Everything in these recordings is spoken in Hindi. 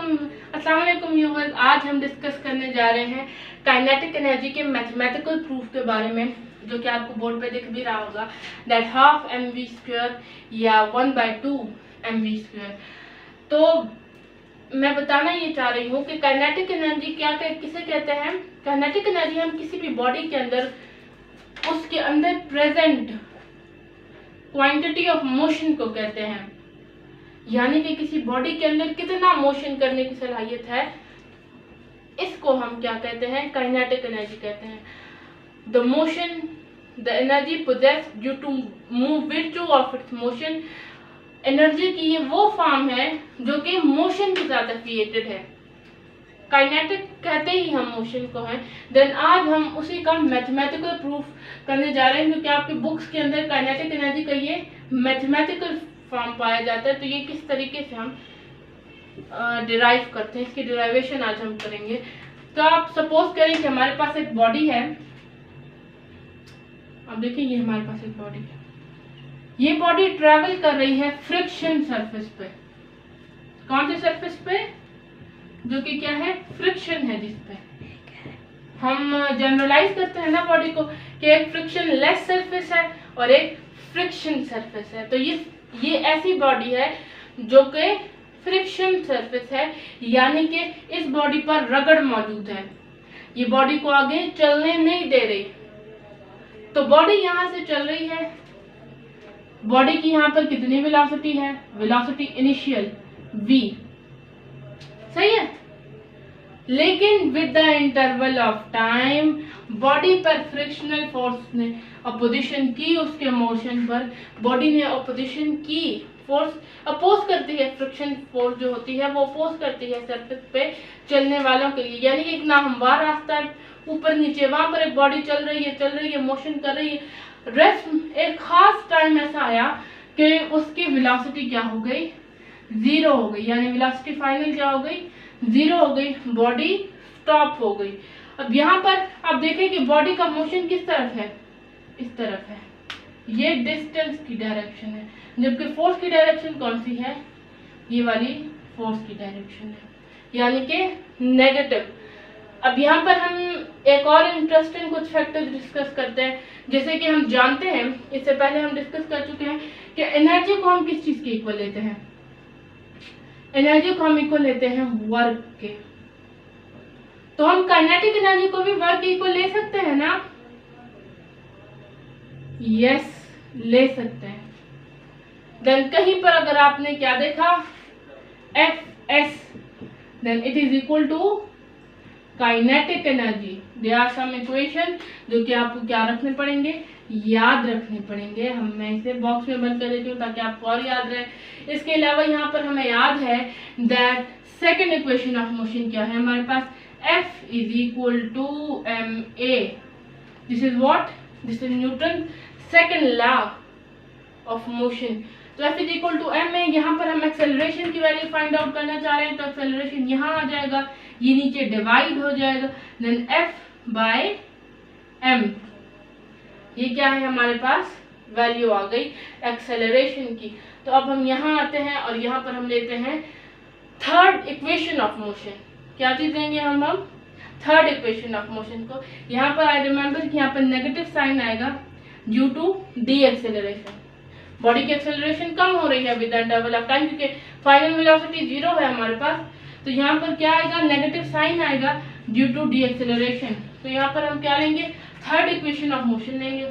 अस्सलाम वालेकुम व्यूअर्स। आज हम डिस्कस करने जा रहे हैं काइनेटिक एनर्जी के मैथमेटिकल प्रूफ के बारे में, जो कि आपको बोर्ड पे दिख भी रहा होगा, दैट हाफ mv² या 1/2 mv²। तो मैं बताना ये चाह रही हूँ कि काइनेटिक एनर्जी किसे कहते हैं। काइनेटिक एनर्जी हम किसी भी बॉडी के अंदर उसके अंदर प्रेजेंट क्वांटिटी ऑफ मोशन को कहते हैं, यानी कि किसी बॉडी के अंदर कितना मोशन करने की सलाहियत है, इसको हम क्या कहते हैं, काइनेटिक एनर्जी कहते हैं। The motion, the energy possessed due to move virtue of its motion. Energy की ये वो फॉर्म है जो कि मोशन के साथ एफिलिएटेड है। काइनेटिक कहते ही हम मोशन को हैं। देन आज हम उसी का मैथमेटिकल प्रूफ करने जा रहे हैं, क्योंकि आपकी बुक्स के अंदर काइनेटिक एनर्जी का ये मैथमेटिकल फॉर्म पाया जाता है। तो ये किस तरीके से हम डिराइव करते हैं, इसकी डिराइवेशन आज हम करेंगे। तो आप सपोज करें कि हमारे पास एक बॉडी है। अब देखिए, ये हमारे पास एक बॉडी है। ये बॉडी ट्रेवल कर रही है फ्रिक्शन सरफेस पे। कौन से सरफेस पे? जो कि क्या है, फ्रिक्शन है, जिसपे हम जनरलाइज करते हैं ना बॉडी को कि एक फ्रिक्शन लेस सरफेस है और एक फ्रिक्शन सरफेस है। तो ये ऐसी बॉडी है जो कि फ्रिक्शन सरफेस है, यानी कि इस बॉडी पर रगड़ मौजूद है। ये बॉडी को आगे चलने नहीं दे रही। तो बॉडी यहाँ से चल रही है। बॉडी की यहाँ पर कितनी वेलोसिटी है? वेलोसिटी इनिशियल v, सही है। लेकिन with the interval of time body पर फ्रिक्शनल फोर्स ने अपोजिशन की, उसके मोशन पर बॉडी ने अपोजिशन की। फोर्स अपोज करती है, फ्रिक्शन फोर्स जो होती है वो अपोज करती है सरफेस पे चलने वालों के लिए, यानी कि एक नाहमवार रास्ता है ऊपर नीचे, वहां पर एक बॉडी चल रही है, मोशन कर रही है। रेस्ट एक खास टाइम ऐसा आया कि उसकी वेलोसिटी क्या हो गई, 0 हो गई, यानी वेलोसिटी फाइनल क्या हो गई, 0 हो गई, बॉडी स्टॉप हो गई। अब यहाँ पर आप देखें कि बॉडी का मोशन किस तरफ है, इस तरफ है। ये डिस्टेंस की डायरेक्शन है, जबकि फोर्स की डायरेक्शन कौन सी है, ये वाली फोर्स की डायरेक्शन है, यानी कि नेगेटिव। अब यहाँ पर हम एक और इंटरेस्टिंग कुछ फैक्टर्स डिस्कस करते हैं। जैसे कि हम जानते हैं, इससे पहले हम डिस्कस कर चुके हैं कि एनर्जी को हम किस चीज के इक्वल लेते हैं। एनर्जी को हम इक्वल लेते हैं वर्क के। तो हम काइनेटिक एनर्जी को भी वर्क के इक्वल ले सकते हैं ना? यस, ले सकते हैं। देन कहीं पर अगर आपने क्या देखा, Fs, then it is equal to kinetic energy. They are some equation जो कि आपको क्या रखने पड़ेंगे, याद रखने पड़ेंगे। मैं इसे बॉक्स में बंद कर देती हूँ ताकि आपको और याद रहे। इसके अलावा यहाँ पर हमें याद है that second equation of motion क्या है हमारे पास, F is equal to ma। This is what, this is Newton second law of motion. तो F is equal to ma। यहाँ पर हम एक्सेलरेशन की वैल्यू फाइंड आउट करना चाह रहे हैं, तो एक्सेलरेशन यहाँ आ जाएगा, ये नीचे डिवाइड हो जाएगा, देन F बाय m। ये क्या है हमारे पास, वैल्यू आ गई एक्सेलरेशन की। तो अब हम यहाँ आते हैं और यहाँ पर हम लेते हैं थर्ड इक्वेशन ऑफ मोशन। क्या चीज लेंगे हम थर्ड इक्वेशन ऑफ मोशन को। यहाँ पर आई रिमेम्बर कि यहाँ पर नेगेटिव साइन आएगा due to deceleration. Body की एक्सेलरेशन कम हो रही है with the interval of time, क्योंकि फाइनल वेलोसिटी 0 है हमारे पास। तो यहाँ पर क्या आएगा, नेगेटिव साइन आएगा ड्यू टू डी एक्सेलरेशन। तो यहाँ पर हम क्या लेंगे, थर्ड इक्वेशन ऑफ मोशन लेंगे।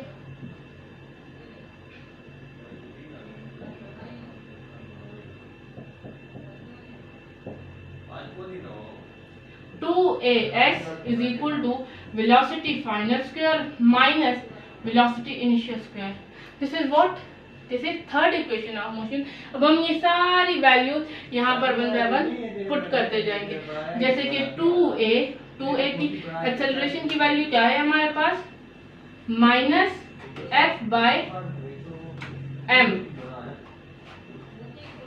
(2as is equal to velocity final square minus velocity initial square). This is what? This is third equation of motion। अब हम ये सारी वैल्यूज यहाँ पर 1 by 1 पुट करते जाएंगे। जैसे कि 2a की एक्सेलरेशन की वैल्यू क्या है हमारे पास, -f बाय m,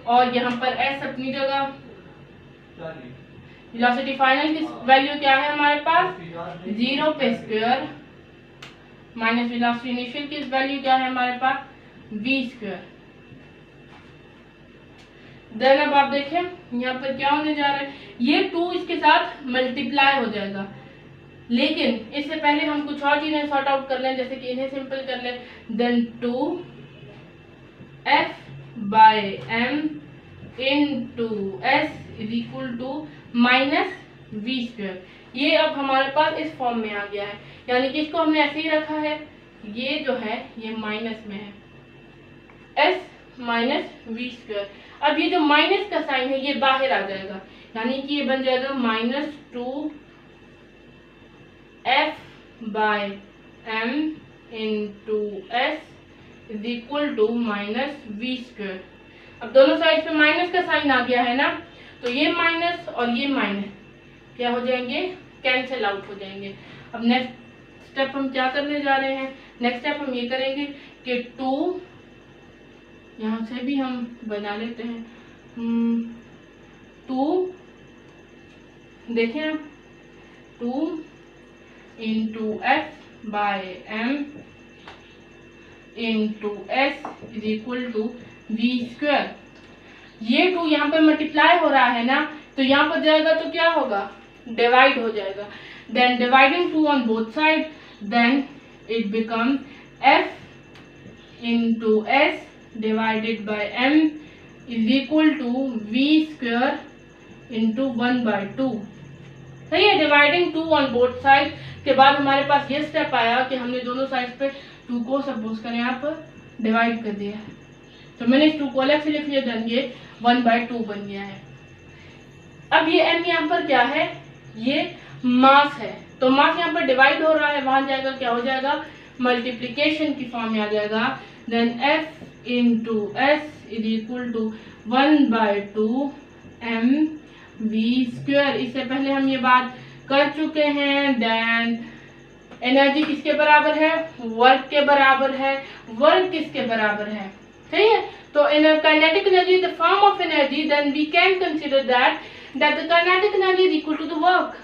और यहाँ पर s अपनी जगह। वेलोसिटी फाइनल की वैल्यू क्या है हमारे पास, 0 पे स्क्वायर, माइनस वेलोसिटी इनिशियल की वैल्यू क्या है हमारे पास, v²। देन अब आप देखें यहाँ पर क्या होने जा रहा है, ये 2 इसके साथ मल्टीप्लाई हो जाएगा, लेकिन इससे पहले हम कुछ और चीजें सॉर्ट आउट कर लें, जैसे कि इन्हें सिंपल कर लें। Then 2f/m into s is equal to -v²। ये अब हमारे पास इस फॉर्म में आ गया है, यानी कि इसको हमने ऐसे ही रखा है, ये जो है ये माइनस में है, s -v²। अब ये जो माइनस का साइन है ये बाहर आ जाएगा, यानी कि ये बन जाएगा -2f/m into s is equal to -v²। अब दोनों साइड पे माइनस का साइन आ गया है ना, तो ये माइनस और ये माइनस क्या हो जाएंगे, कैंसिल आउट हो जाएंगे। अब नेक्स्ट स्टेप हम क्या करने जा रहे हैं, नेक्स्ट स्टेप हम ये करेंगे कि 2 यहाँ से भी हम बना लेते हैं, 2 देखें आप, 2 into f/m into s is equal to v²। ये 2 यहाँ पे मल्टीप्लाई हो रहा है ना, तो यहाँ पर जाएगा तो क्या होगा, डिवाइड हो जाएगा। Then dividing 2 on both side, then it become f into s divided by m is equal to v² into 1/2। सही है, डिवाइडिंग 2 ऑन बोथ साइड के बाद हमारे पास ये स्टेप आया कि हमने दोनों साइड पे 2 को सपोज करें आप डिवाइड कर दिया है, तो मैंने इस 2 को अलग से लिख लिया, देन ये 1/2 बन गया है। अब ये m यहाँ पर क्या है, ये मास है, तो मास यहाँ पर डिवाइड हो रहा है, वहां जाएगा क्या हो जाएगा, मल्टीप्लीकेशन की फॉर्म में आ जाएगा। Then f into s is equal to 1/2 mv²। इससे पहले हम ये बात कर चुके हैं। देन एनर्जी किसके बराबर है, वर्क के बराबर है। वर्क किसके बराबर है, सही है, तो in kinetic energy the form of energy, then we can consider that the kinetic energy is equal to the work.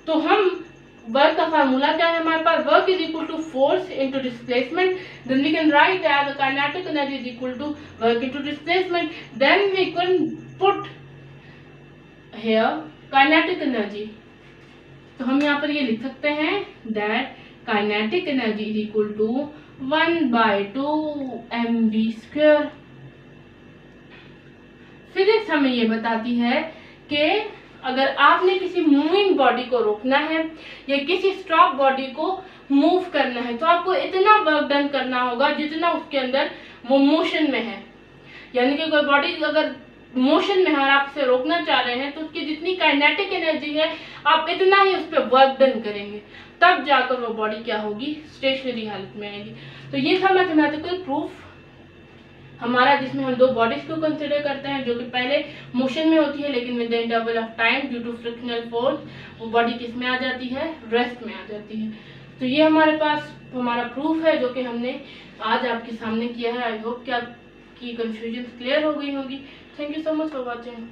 तो हम वर्क का फार्मूला क्या है हमारे पास, work is equal to force into displacement, then we can write as kinetic energy is equal to work into displacement, then we can put here kinetic energy. तो हम यहाँ पर ये लिख सकते हैं that kinetic energy is equal to 1/2 mv²। Physics हमें ये बताती है कि अगर आपने किसी मूविंग बॉडी को रोकना है या किसी स्टॉप बॉडी को मूव करना है, तो आपको इतना वर्क डन करना होगा जितना उसके अंदर वो मोशन में है। यानी कि कोई बॉडी अगर मोशन में है और आप उसे रोकना चाह रहे हैं, तो उसकी जितनी काइनेटिक एनर्जी है आप इतना ही उस पर वर्क डन करेंगे, तब जाकर वो बॉडी क्या होगी, स्टेशनरी हालत में आएगी। तो ये था मैथमेटिकल प्रूफ हमारा, जिसमें हम 2 बॉडीज को कंसिडर करते हैं जो कि पहले मोशन में होती है, लेकिन with the interval of time due to frictional force वो बॉडी किस में आ जाती है, रेस्ट में आ जाती है। तो ये हमारे पास हमारा प्रूफ है जो कि हमने आज आपके सामने किया है। आई होप कि आपकी कंफ्यूजन क्लियर हो गई होगी। Thank you so much for watching.